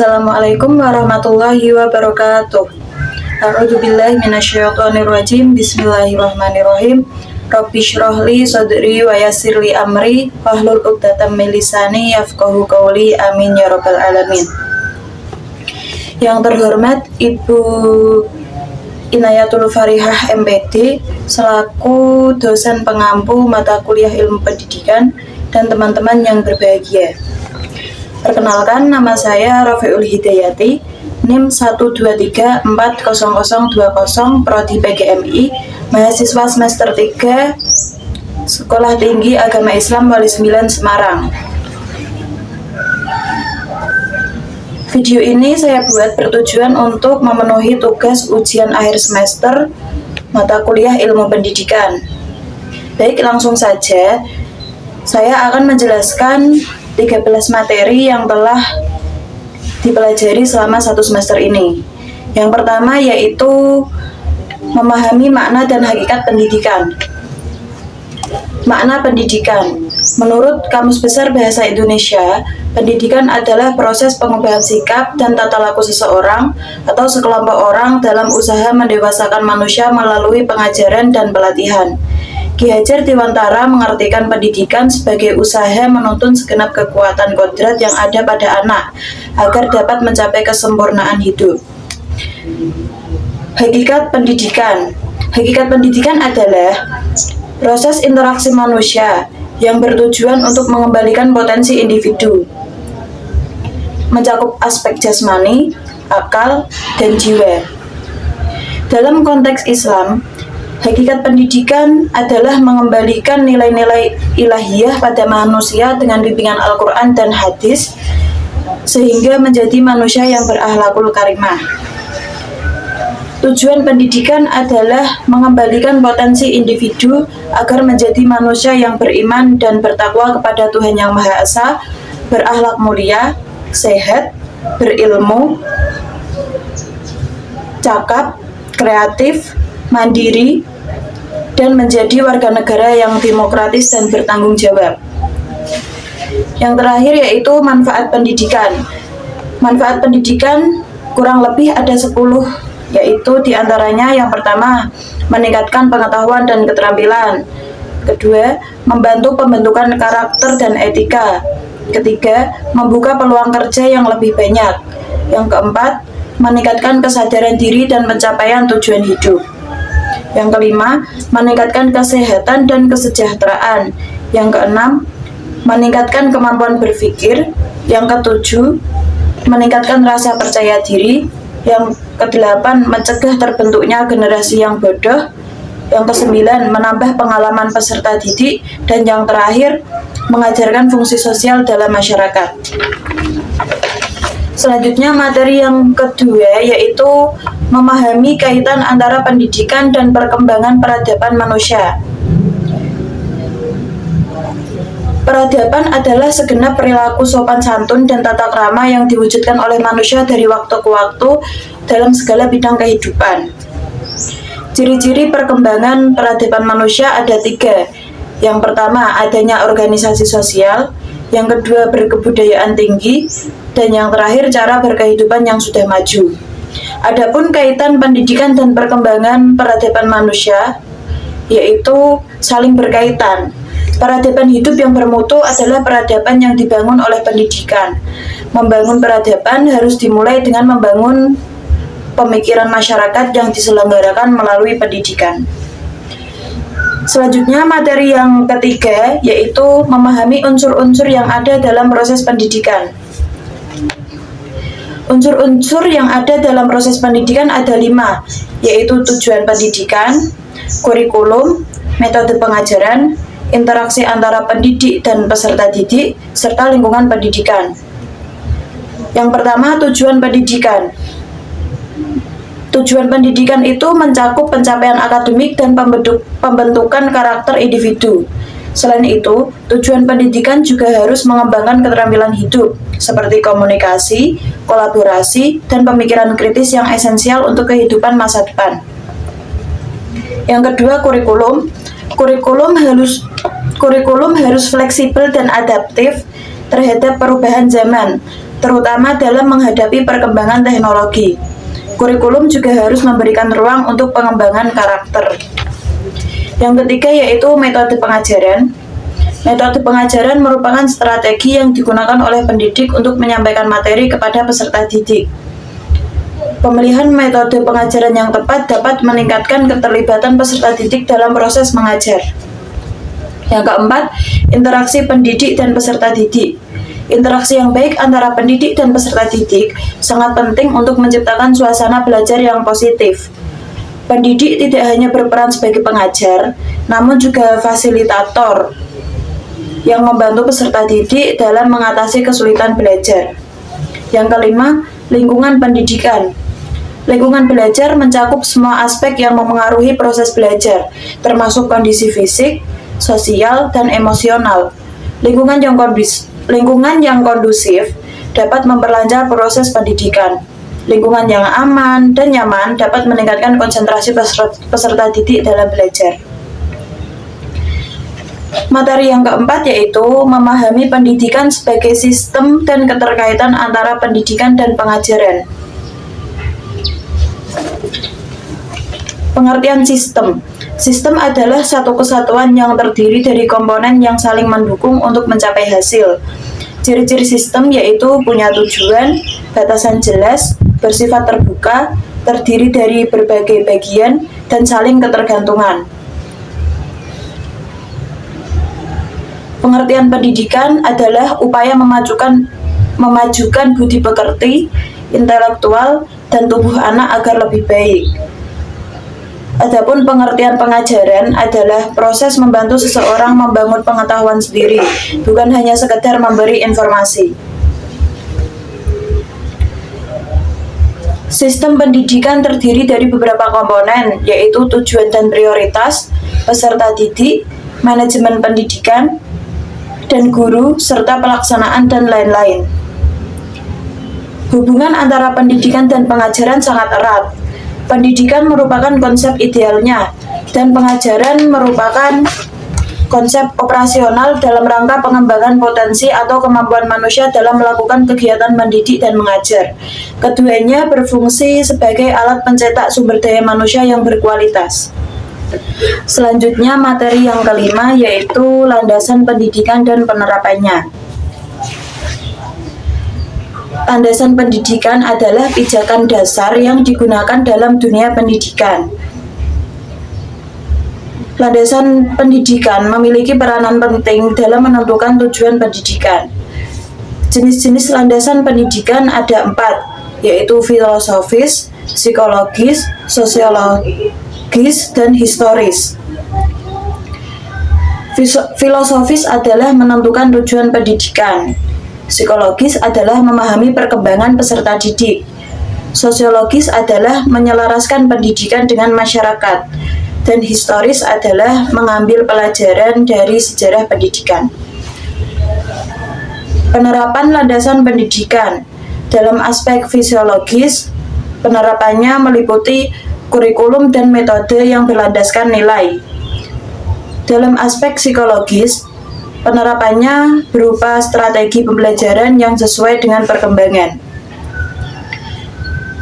Assalamualaikum warahmatullahi wabarakatuh. A'udzubillahi minasyaitonirrajim. Bismillahirrahmanirrahim. Rabbi shrahli sadri wa yassirli amri wahlul 'uqdatam min lisani yafqahu qawli. Amin ya rabbal alamin. Yang terhormat Ibu Inayatul Farihah MPD selaku dosen pengampu mata kuliah ilmu pendidikan dan teman-teman yang berbahagia. Perkenalkan, nama saya Rafiul Hidayati, NIM 1234020, Prodi PGMI, mahasiswa semester 3, Sekolah Tinggi Agama Islam Wali 9 Semarang. Video ini saya buat bertujuan untuk memenuhi tugas ujian akhir semester mata kuliah ilmu pendidikan. Baik, langsung saja. Saya akan menjelaskan 13 materi yang telah dipelajari selama satu semester ini. Yang pertama yaitu memahami makna dan hakikat pendidikan. Makna pendidikan. Menurut Kamus Besar Bahasa Indonesia, pendidikan adalah proses pengubahan sikap dan tata laku seseorang atau sekelompok orang dalam usaha mendewasakan manusia melalui pengajaran dan pelatihan. Ki Hajar Dewantara mengartikan pendidikan sebagai usaha menuntun segenap kekuatan kodrat yang ada pada anak agar dapat mencapai kesempurnaan hidup. Hakikat pendidikan. Hakikat pendidikan adalah proses interaksi manusia yang bertujuan untuk mengembalikan potensi individu, mencakup aspek jasmani, akal, dan jiwa. Dalam konteks Islam, hakikat pendidikan adalah mengembalikan nilai-nilai ilahiyah pada manusia dengan bimbingan Al-Quran dan hadis sehingga menjadi manusia yang berakhlakul karimah. Tujuan pendidikan adalah mengembalikan potensi individu agar menjadi manusia yang beriman dan bertakwa kepada Tuhan Yang Maha Esa, berakhlak mulia, sehat, berilmu, cakap, kreatif, mandiri, dan menjadi warga negara yang demokratis dan bertanggung jawab. Yang terakhir yaitu manfaat pendidikan. Manfaat pendidikan kurang lebih ada 10, yaitu diantaranya yang pertama, meningkatkan pengetahuan dan keterampilan. Kedua, membantu pembentukan karakter dan etika. Ketiga, membuka peluang kerja yang lebih banyak. Yang keempat, meningkatkan kesadaran diri dan pencapaian tujuan hidup. Yang kelima, meningkatkan kesehatan dan kesejahteraan. Yang keenam, meningkatkan kemampuan berpikir. Yang ketujuh, meningkatkan rasa percaya diri. Yang kedelapan, mencegah terbentuknya generasi yang bodoh. Yang kesembilan, menambah pengalaman peserta didik. Dan yang terakhir, mengajarkan fungsi sosial dalam masyarakat. Selanjutnya materi yang kedua yaitu memahami kaitan antara pendidikan dan perkembangan peradaban manusia. Peradaban adalah segenap perilaku sopan santun dan tata krama yang diwujudkan oleh manusia dari waktu ke waktu dalam segala bidang kehidupan. Ciri-ciri perkembangan peradaban manusia ada 3. Yang pertama, adanya organisasi sosial. Yang kedua, berkebudayaan tinggi. Dan yang terakhir, cara berkehidupan yang sudah maju. Adapun kaitan pendidikan dan perkembangan peradaban manusia yaitu saling berkaitan. Peradaban hidup yang bermutu adalah peradaban yang dibangun oleh pendidikan. Membangun peradaban harus dimulai dengan membangun pemikiran masyarakat yang diselenggarakan melalui pendidikan. Selanjutnya materi yang ketiga yaitu memahami unsur-unsur yang ada dalam proses pendidikan. Unsur-unsur yang ada dalam proses pendidikan ada 5, yaitu tujuan pendidikan, kurikulum, metode pengajaran, interaksi antara pendidik dan peserta didik, serta lingkungan pendidikan. Yang pertama, tujuan pendidikan. Tujuan pendidikan itu mencakup pencapaian akademik dan pembentukan karakter individu. Selain itu, tujuan pendidikan juga harus mengembangkan keterampilan hidup, seperti komunikasi, kolaborasi, dan pemikiran kritis yang esensial untuk kehidupan masa depan. Yang kedua, kurikulum. Kurikulum harus fleksibel dan adaptif terhadap perubahan zaman. terutama dalam menghadapi perkembangan teknologi. Kurikulum juga harus memberikan ruang untuk pengembangan karakter. Yang ketiga yaitu metode pengajaran. Metode pengajaran merupakan strategi yang digunakan oleh pendidik untuk menyampaikan materi kepada peserta didik. Pemilihan metode pengajaran yang tepat dapat meningkatkan keterlibatan peserta didik dalam proses mengajar. Yang keempat, interaksi pendidik dan peserta didik. Interaksi yang baik antara pendidik dan peserta didik sangat penting untuk menciptakan suasana belajar yang positif. Pendidik tidak hanya berperan sebagai pengajar, namun juga fasilitator yang membantu peserta didik dalam mengatasi kesulitan belajar. Yang kelima, lingkungan pendidikan. Lingkungan belajar mencakup semua aspek yang memengaruhi proses belajar, termasuk kondisi fisik, sosial, dan emosional. Lingkungan yang kondusif dapat memperlancar proses pendidikan. Lingkungan yang aman dan nyaman dapat meningkatkan konsentrasi peserta didik dalam belajar. Materi yang keempat yaitu memahami pendidikan sebagai sistem dan keterkaitan antara pendidikan dan pengajaran. Pengertian sistem. Sistem adalah satu kesatuan yang terdiri dari komponen yang saling mendukung untuk mencapai hasil. Ciri-ciri sistem yaitu punya tujuan, batasan jelas, bersifat terbuka, terdiri dari berbagai bagian, dan saling ketergantungan. Pengertian pendidikan adalah upaya memajukan budi pekerti, intelektual, dan tubuh anak agar lebih baik. Adapun pengertian pengajaran adalah proses membantu seseorang membangun pengetahuan sendiri, bukan hanya sekedar memberi informasi. Sistem pendidikan terdiri dari beberapa komponen, yaitu tujuan dan prioritas, peserta didik, manajemen pendidikan, dan guru, serta pelaksanaan dan lain-lain. Hubungan antara pendidikan dan pengajaran sangat erat. Pendidikan merupakan konsep idealnya, dan pengajaran merupakan konsep operasional dalam rangka pengembangan potensi atau kemampuan manusia dalam melakukan kegiatan mendidik dan mengajar. Keduanya berfungsi sebagai alat pencetak sumber daya manusia yang berkualitas. Selanjutnya, materi yang kelima yaitu landasan pendidikan dan penerapannya. Landasan pendidikan adalah pijakan dasar yang digunakan dalam dunia pendidikan. Landasan pendidikan memiliki peranan penting dalam menentukan tujuan pendidikan. Jenis-jenis landasan pendidikan ada 4, yaitu filosofis, psikologis, sosiologis, dan historis. Filosofis adalah menentukan tujuan pendidikan. Psikologis adalah memahami perkembangan peserta didik. Sosiologis adalah menyelaraskan pendidikan dengan masyarakat. Dan historis adalah mengambil pelajaran dari sejarah pendidikan. Penerapan landasan pendidikan. Dalam aspek fisiologis, penerapannya meliputi kurikulum dan metode yang berlandaskan nilai. Dalam aspek psikologis, penerapannya berupa strategi pembelajaran yang sesuai dengan perkembangan.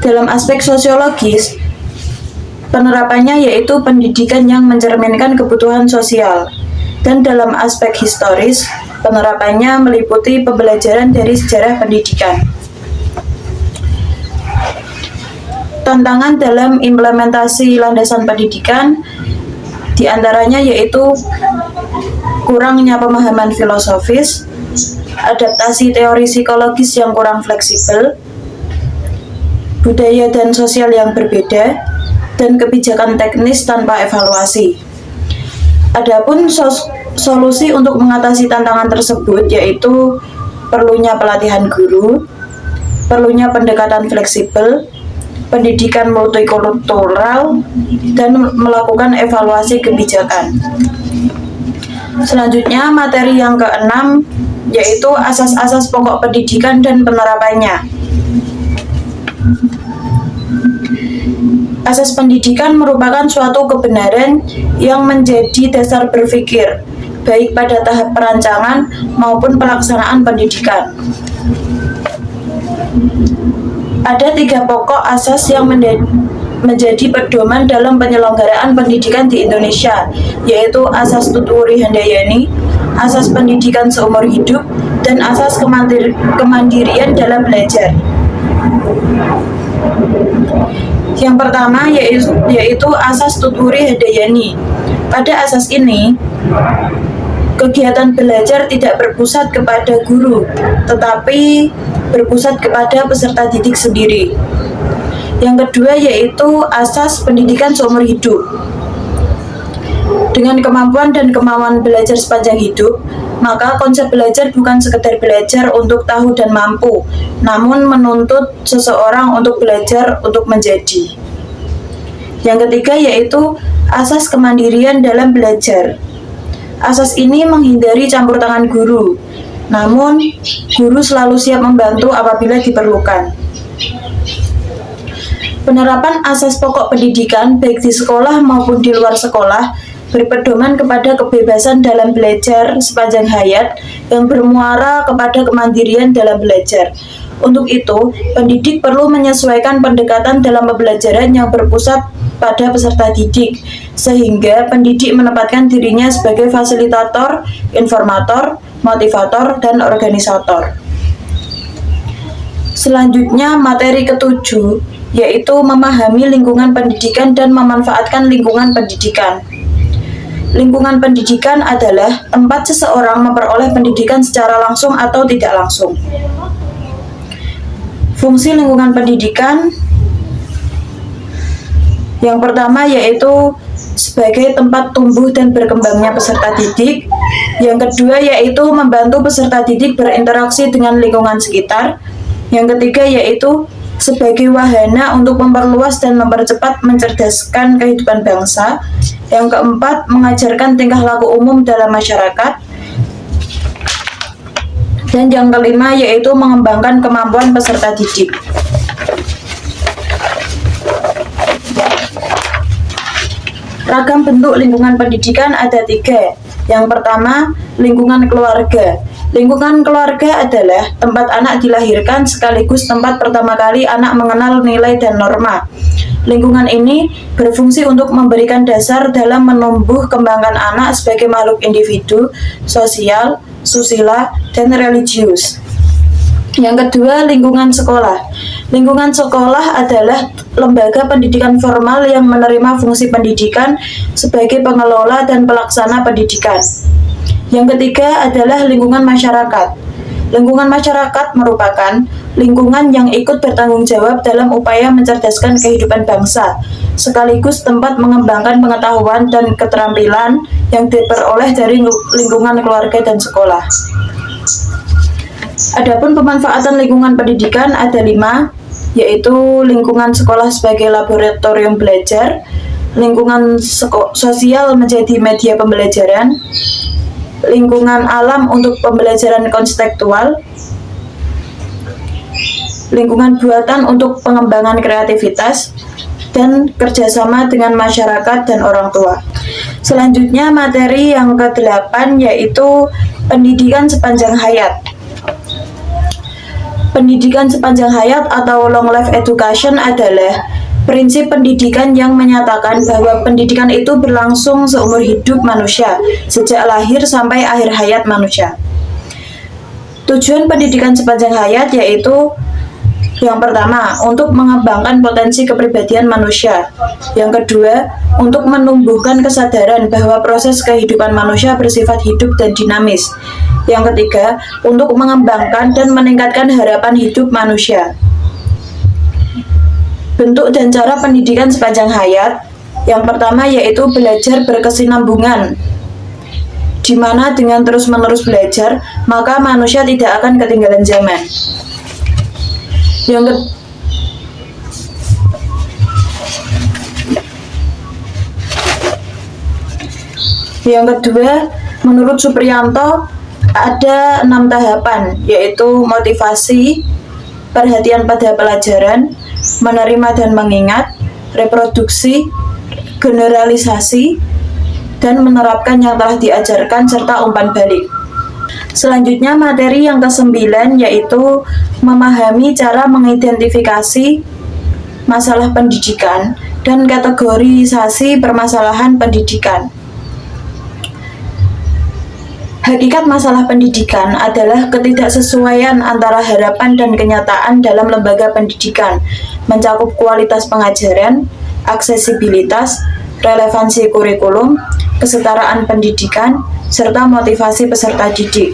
Dalam aspek sosiologis, penerapannya yaitu pendidikan yang mencerminkan kebutuhan sosial. Dan dalam aspek historis, penerapannya meliputi pembelajaran dari sejarah pendidikan. Tantangan dalam implementasi landasan pendidikan diantaranya yaitu kurangnya pemahaman filosofis, adaptasi teori psikologis yang kurang fleksibel, budaya dan sosial yang berbeda, dan kebijakan teknis tanpa evaluasi. Adapun solusi untuk mengatasi tantangan tersebut yaitu perlunya pelatihan guru, perlunya pendekatan fleksibel, pendidikan multikultural, dan melakukan evaluasi kebijakan. Selanjutnya, materi yang keenam yaitu asas-asas pokok pendidikan dan penerapannya. Asas pendidikan merupakan suatu kebenaran yang menjadi dasar berpikir, baik pada tahap perancangan maupun pelaksanaan pendidikan. Ada 3 pokok asas yang menjadi pedoman dalam penyelenggaraan pendidikan di Indonesia, yaitu asas Tutwuri Handayani, asas pendidikan seumur hidup, dan asas kemandirian dalam belajar. Yang pertama yaitu asas Tutwuri Handayani. Pada asas ini, kegiatan belajar tidak berpusat kepada guru, tetapi berpusat kepada peserta didik sendiri. Yang kedua yaitu asas pendidikan seumur hidup. Dengan kemampuan dan kemauan belajar sepanjang hidup, maka konsep belajar bukan sekedar belajar untuk tahu dan mampu, namun menuntut seseorang untuk belajar untuk menjadi. Yang ketiga yaitu asas kemandirian dalam belajar. Asas ini menghindari campur tangan guru, namun guru selalu siap membantu apabila diperlukan. Penerapan asas pokok pendidikan baik di sekolah maupun di luar sekolah berpedoman kepada kebebasan dalam belajar sepanjang hayat yang bermuara kepada kemandirian dalam belajar. Untuk itu, pendidik perlu menyesuaikan pendekatan dalam pembelajaran yang berpusat pada peserta didik, sehingga pendidik menempatkan dirinya sebagai fasilitator, informator, motivator, dan organisator. Selanjutnya, materi ketujuh yaitu memahami lingkungan pendidikan dan memanfaatkan lingkungan pendidikan. Lingkungan pendidikan adalah tempat seseorang memperoleh pendidikan secara langsung atau tidak langsung. Fungsi lingkungan pendidikan yang pertama yaitu sebagai tempat tumbuh dan berkembangnya peserta didik. Yang kedua yaitu membantu peserta didik berinteraksi dengan lingkungan sekitar. Yang ketiga yaitu sebagai wahana untuk memperluas dan mempercepat mencerdaskan kehidupan bangsa. Yang keempat, mengajarkan tingkah laku umum dalam masyarakat. Dan yang kelima yaitu mengembangkan kemampuan peserta didik. Ragam bentuk lingkungan pendidikan ada 3. Yang pertama, lingkungan keluarga. Lingkungan keluarga adalah tempat anak dilahirkan sekaligus tempat pertama kali anak mengenal nilai dan norma. Lingkungan ini berfungsi untuk memberikan dasar dalam menumbuh kembangkan anak sebagai makhluk individu, sosial, susila, dan religius. Yang kedua, lingkungan sekolah. Lingkungan sekolah adalah lembaga pendidikan formal yang menerima fungsi pendidikan sebagai pengelola dan pelaksana pendidikan. Yang ketiga adalah lingkungan masyarakat. Lingkungan masyarakat merupakan lingkungan yang ikut bertanggung jawab dalam upaya mencerdaskan kehidupan bangsa, sekaligus tempat mengembangkan pengetahuan dan keterampilan yang diperoleh dari lingkungan keluarga dan sekolah. Adapun pemanfaatan lingkungan pendidikan ada 5, yaitu lingkungan sekolah sebagai laboratorium belajar, lingkungan sosial menjadi media pembelajaran, lingkungan alam untuk pembelajaran konstekstual, lingkungan buatan untuk pengembangan kreativitas, dan kerjasama dengan masyarakat dan orang tua. Selanjutnya materi yang ke-8 yaitu pendidikan sepanjang hayat. Pendidikan sepanjang hayat atau long life education adalah prinsip pendidikan yang menyatakan bahwa pendidikan itu berlangsung seumur hidup manusia, sejak lahir sampai akhir hayat manusia. Tujuan pendidikan sepanjang hayat yaitu yang pertama, untuk mengembangkan potensi kepribadian manusia. Yang kedua, untuk menumbuhkan kesadaran bahwa proses kehidupan manusia bersifat hidup dan dinamis. Yang ketiga, untuk mengembangkan dan meningkatkan harapan hidup manusia. Bentuk dan cara pendidikan sepanjang hayat. Yang pertama yaitu belajar berkesinambungan, di mana dengan terus-menerus belajar, maka manusia tidak akan ketinggalan zaman. Yang kedua, menurut Supriyanto ada 6 tahapan, yaitu motivasi, perhatian pada pelajaran, menerima dan mengingat, reproduksi, generalisasi, dan menerapkan yang telah diajarkan serta umpan balik. Selanjutnya materi yang ke-9 yaitu memahami cara mengidentifikasi masalah pendidikan dan kategorisasi permasalahan pendidikan. Hakikat masalah pendidikan adalah ketidaksesuaian antara harapan dan kenyataan dalam lembaga pendidikan, mencakup kualitas pengajaran, aksesibilitas, relevansi kurikulum, kesetaraan pendidikan, serta motivasi peserta didik.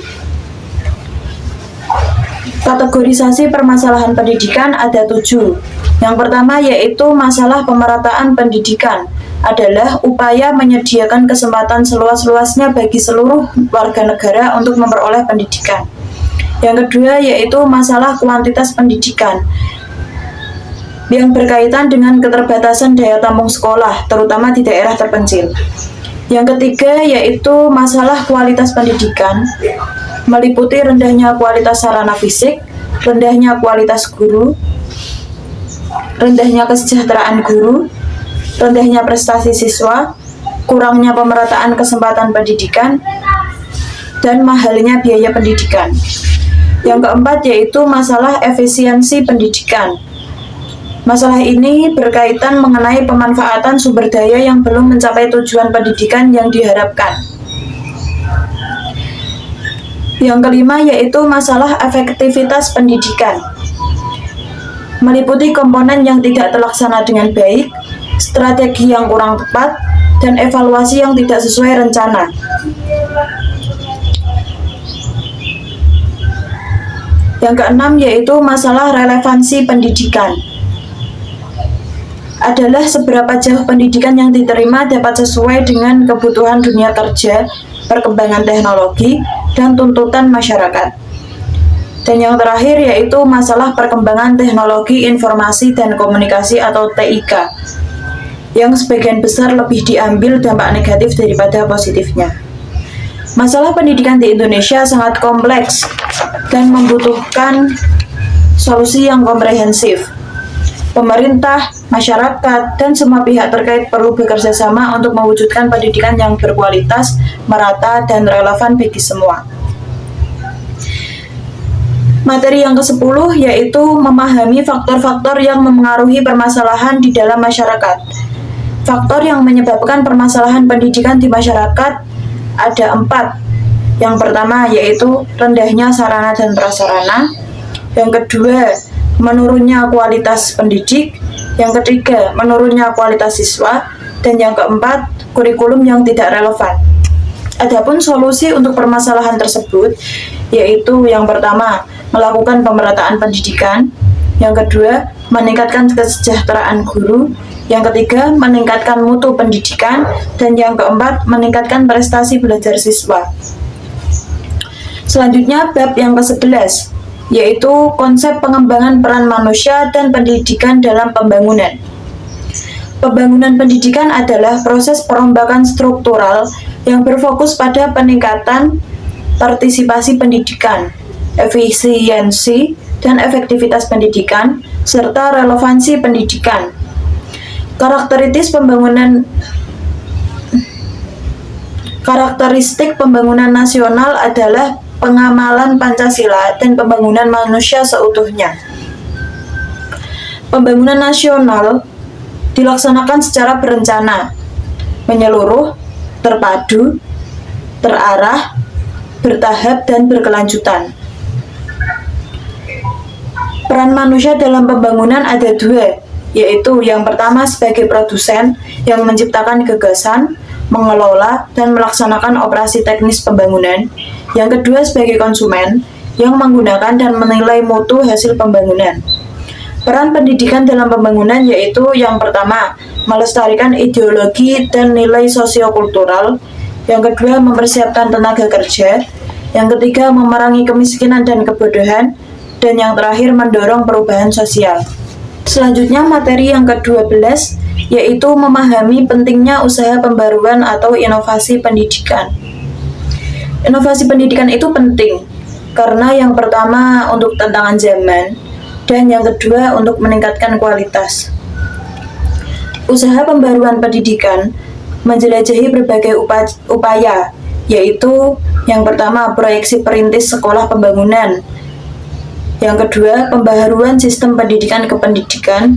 Kategorisasi permasalahan pendidikan ada 7. Yang pertama yaitu masalah pemerataan pendidikan adalah upaya menyediakan kesempatan seluas-luasnya bagi seluruh warga negara untuk memperoleh pendidikan. Yang kedua yaitu masalah kuantitas pendidikan yang berkaitan dengan keterbatasan daya tampung sekolah, terutama di daerah terpencil. Yang ketiga yaitu masalah kualitas pendidikan, meliputi rendahnya kualitas sarana fisik, rendahnya kualitas guru, rendahnya kesejahteraan guru, rendahnya prestasi siswa, kurangnya pemerataan kesempatan pendidikan, dan mahalnya biaya pendidikan. Yang keempat yaitu masalah efisiensi pendidikan. Masalah ini berkaitan mengenai pemanfaatan sumber daya yang belum mencapai tujuan pendidikan yang diharapkan. Yang kelima yaitu masalah efektivitas pendidikan, meliputi komponen yang tidak terlaksana dengan baik, strategi yang kurang tepat, dan evaluasi yang tidak sesuai rencana. Yang keenam yaitu masalah relevansi pendidikan, adalah seberapa jauh pendidikan yang diterima dapat sesuai dengan kebutuhan dunia kerja, perkembangan teknologi, dan tuntutan masyarakat. Dan yang terakhir yaitu masalah perkembangan teknologi informasi dan komunikasi atau TIK, yang sebagian besar lebih diambil dampak negatif daripada positifnya. Masalah pendidikan di Indonesia sangat kompleks dan membutuhkan solusi yang komprehensif. Pemerintah, masyarakat, dan semua pihak terkait perlu bekerja sama untuk mewujudkan pendidikan yang berkualitas, merata, dan relevan bagi semua. Materi yang ke-10 yaitu memahami faktor-faktor yang memengaruhi permasalahan di dalam masyarakat. Faktor yang menyebabkan permasalahan pendidikan di masyarakat ada 4. Yang pertama yaitu rendahnya sarana dan prasarana. Yang kedua, menurunnya kualitas pendidik. Yang ketiga, menurunnya kualitas siswa. Dan yang keempat, kurikulum yang tidak relevan. Adapun solusi untuk permasalahan tersebut yaitu yang pertama, melakukan pemerataan pendidikan. Yang kedua, meningkatkan kesejahteraan guru. Yang ketiga, meningkatkan mutu pendidikan. Dan yang keempat, meningkatkan prestasi belajar siswa. Selanjutnya, bab yang ke-11 yaitu konsep pengembangan peran manusia dan pendidikan dalam pembangunan. Pembangunan pendidikan adalah proses perombakan struktural yang berfokus pada peningkatan partisipasi pendidikan, efisiensi dan efektivitas pendidikan, serta relevansi pendidikan. Karakteristik pembangunan nasional adalah pengamalan Pancasila dan pembangunan manusia seutuhnya. Pembangunan nasional dilaksanakan secara berencana, menyeluruh, terpadu, terarah, bertahap, dan berkelanjutan. Peran manusia dalam pembangunan ada 2, yaitu yang pertama sebagai produsen yang menciptakan gagasan, mengelola, dan melaksanakan operasi teknis pembangunan. Yang kedua sebagai konsumen yang menggunakan dan menilai mutu hasil pembangunan. Peran pendidikan dalam pembangunan yaitu yang pertama, melestarikan ideologi dan nilai sosiokultural. Yang kedua, mempersiapkan tenaga kerja. Yang ketiga, memerangi kemiskinan dan kebodohan. Dan yang terakhir, mendorong perubahan sosial. Selanjutnya materi yang ke-12 yaitu memahami pentingnya usaha pembaruan atau inovasi pendidikan. Inovasi pendidikan itu penting karena yang pertama untuk tantangan zaman dan yang kedua untuk meningkatkan kualitas. Usaha pembaruan pendidikan menjelajahi berbagai upaya, yaitu Yang pertama, proyeksi perintis sekolah pembangunan. Yang kedua, pembaharuan sistem pendidikan kependidikan.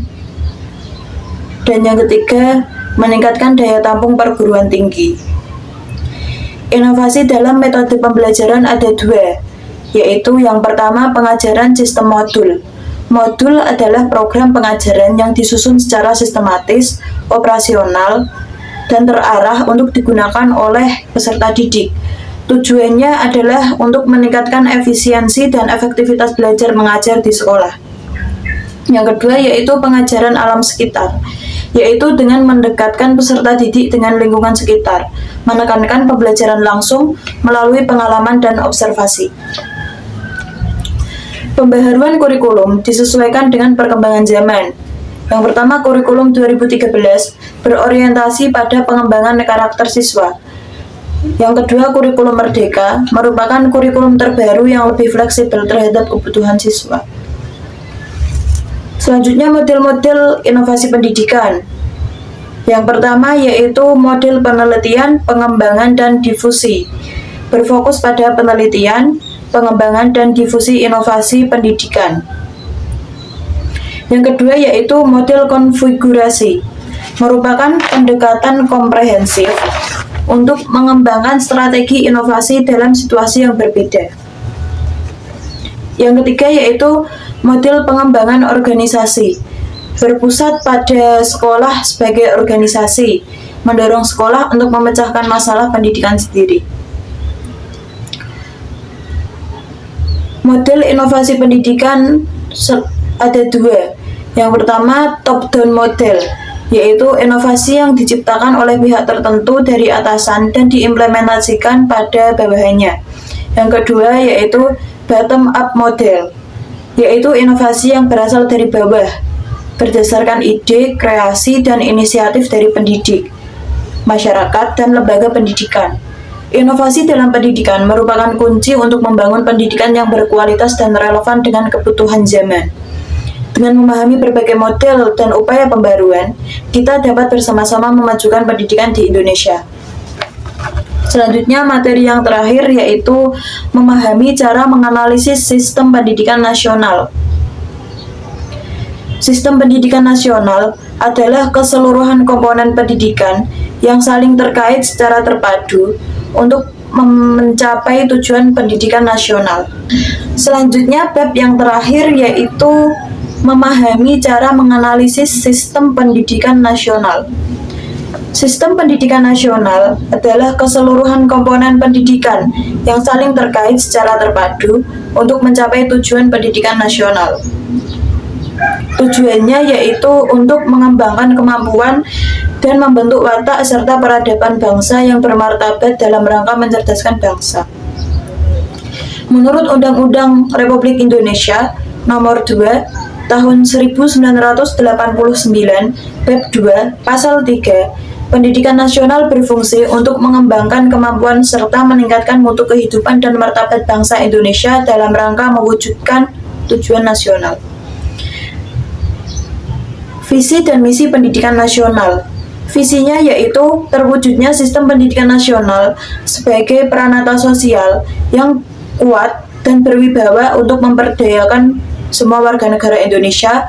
Dan yang ketiga, meningkatkan daya tampung perguruan tinggi. Inovasi dalam metode pembelajaran ada dua, yaitu yang pertama pengajaran sistem modul. Modul adalah program pengajaran yang disusun secara sistematis, operasional, dan terarah untuk digunakan oleh peserta didik. Tujuannya adalah untuk meningkatkan efisiensi dan efektivitas belajar mengajar di sekolah. Yang kedua yaitu pengajaran alam sekitar, yaitu dengan mendekatkan peserta didik dengan lingkungan sekitar, menekankan pembelajaran langsung melalui pengalaman dan observasi. Pembaharuan kurikulum disesuaikan dengan perkembangan zaman. Yang pertama, kurikulum 2013 berorientasi pada pengembangan karakter siswa. Yang kedua, kurikulum Merdeka merupakan kurikulum terbaru yang lebih fleksibel terhadap kebutuhan siswa. Selanjutnya, model-model inovasi pendidikan. Yang pertama yaitu model penelitian, pengembangan, dan difusi. Berfokus pada penelitian, pengembangan, dan difusi inovasi pendidikan. Yang kedua yaitu model konfigurasi, merupakan pendekatan komprehensif untuk mengembangkan strategi inovasi dalam situasi yang berbeda. Yang ketiga yaitu model pengembangan organisasi, berpusat pada sekolah sebagai organisasi, mendorong sekolah untuk memecahkan masalah pendidikan sendiri. Model inovasi pendidikan ada dua. Yang pertama, top-down model, yaitu inovasi yang diciptakan oleh pihak tertentu dari atasan dan diimplementasikan pada bawahannya. Yang kedua, yaitu bottom-up model, yaitu inovasi yang berasal dari bawah, berdasarkan ide, kreasi, dan inisiatif dari pendidik, masyarakat, dan lembaga pendidikan. Inovasi dalam pendidikan merupakan kunci untuk membangun pendidikan yang berkualitas dan relevan dengan kebutuhan zaman. Dengan memahami berbagai model dan upaya pembaruan, kita dapat bersama-sama memajukan pendidikan di Indonesia. Selanjutnya, materi yang terakhir yaitu memahami cara menganalisis sistem pendidikan nasional. Sistem pendidikan nasional adalah keseluruhan komponen pendidikan yang saling terkait secara terpadu untuk mencapai tujuan pendidikan nasional. Selanjutnya, bab yang terakhir yaitu memahami cara menganalisis sistem pendidikan nasional. Sistem pendidikan nasional adalah keseluruhan komponen pendidikan yang saling terkait secara terpadu untuk mencapai tujuan pendidikan nasional. Tujuannya yaitu untuk mengembangkan kemampuan dan membentuk watak serta peradaban bangsa yang bermartabat dalam rangka mencerdaskan bangsa. Menurut Undang-Undang Republik Indonesia Nomor 2 Tahun 1989, Bab 2, Pasal 3, pendidikan nasional berfungsi untuk mengembangkan kemampuan serta meningkatkan mutu kehidupan dan martabat bangsa Indonesia dalam rangka mewujudkan tujuan nasional. Visi dan misi pendidikan nasional. Visinya yaitu terwujudnya sistem pendidikan nasional sebagai peranata sosial yang kuat dan berwibawa untuk memperdayakan semua warga negara Indonesia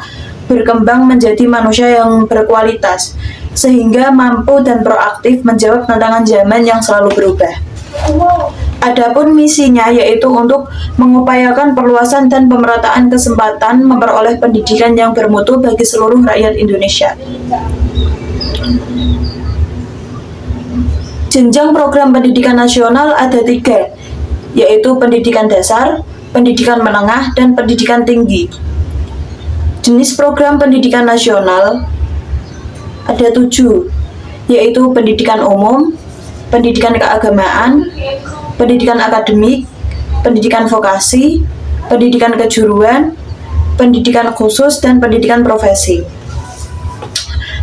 berkembang menjadi manusia yang berkualitas, sehingga mampu dan proaktif menjawab tantangan zaman yang selalu berubah. Adapun misinya yaitu untuk mengupayakan perluasan dan pemerataan kesempatan memperoleh pendidikan yang bermutu bagi seluruh rakyat Indonesia. Jenjang program pendidikan nasional ada 3, yaitu pendidikan dasar, pendidikan menengah, dan pendidikan tinggi. Jenis program pendidikan nasional ada 7, yaitu pendidikan umum, pendidikan keagamaan, pendidikan akademik, pendidikan vokasi, pendidikan kejuruan, pendidikan khusus, dan pendidikan profesi.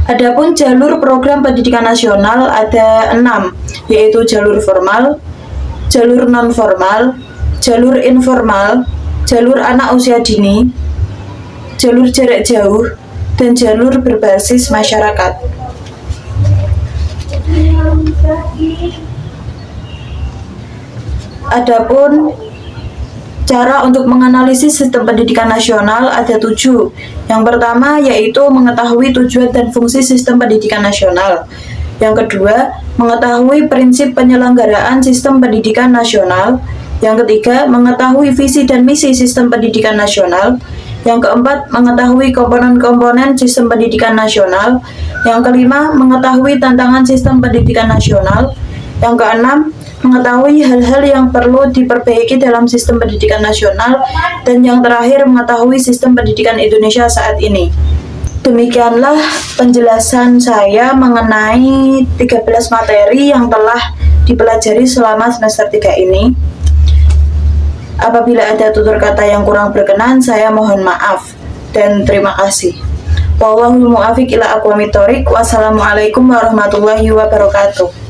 Adapun jalur program pendidikan nasional ada 6, yaitu jalur formal, jalur non-formal, jalur informal, jalur anak usia dini, jalur jarak jauh, dan jalur berbasis masyarakat. Adapun cara untuk menganalisis sistem pendidikan nasional ada 7. Yang pertama yaitu mengetahui tujuan dan fungsi sistem pendidikan nasional. Yang kedua, mengetahui prinsip penyelenggaraan sistem pendidikan nasional. Yang ketiga, mengetahui visi dan misi sistem pendidikan nasional. Yang keempat, mengetahui komponen-komponen sistem pendidikan nasional. Yang kelima, mengetahui tantangan sistem pendidikan nasional. Yang keenam, mengetahui hal-hal yang perlu diperbaiki dalam sistem pendidikan nasional. Dan yang terakhir, mengetahui sistem pendidikan Indonesia saat ini. Demikianlah penjelasan saya mengenai 13 materi yang telah dipelajari selama semester 3 ini. Apabila ada tutur kata yang kurang berkenan, saya mohon maaf dan terima kasih. Wallahul muwaffiq ila aqwamit thoriq. Wassalamualaikum warahmatullahi wabarakatuh.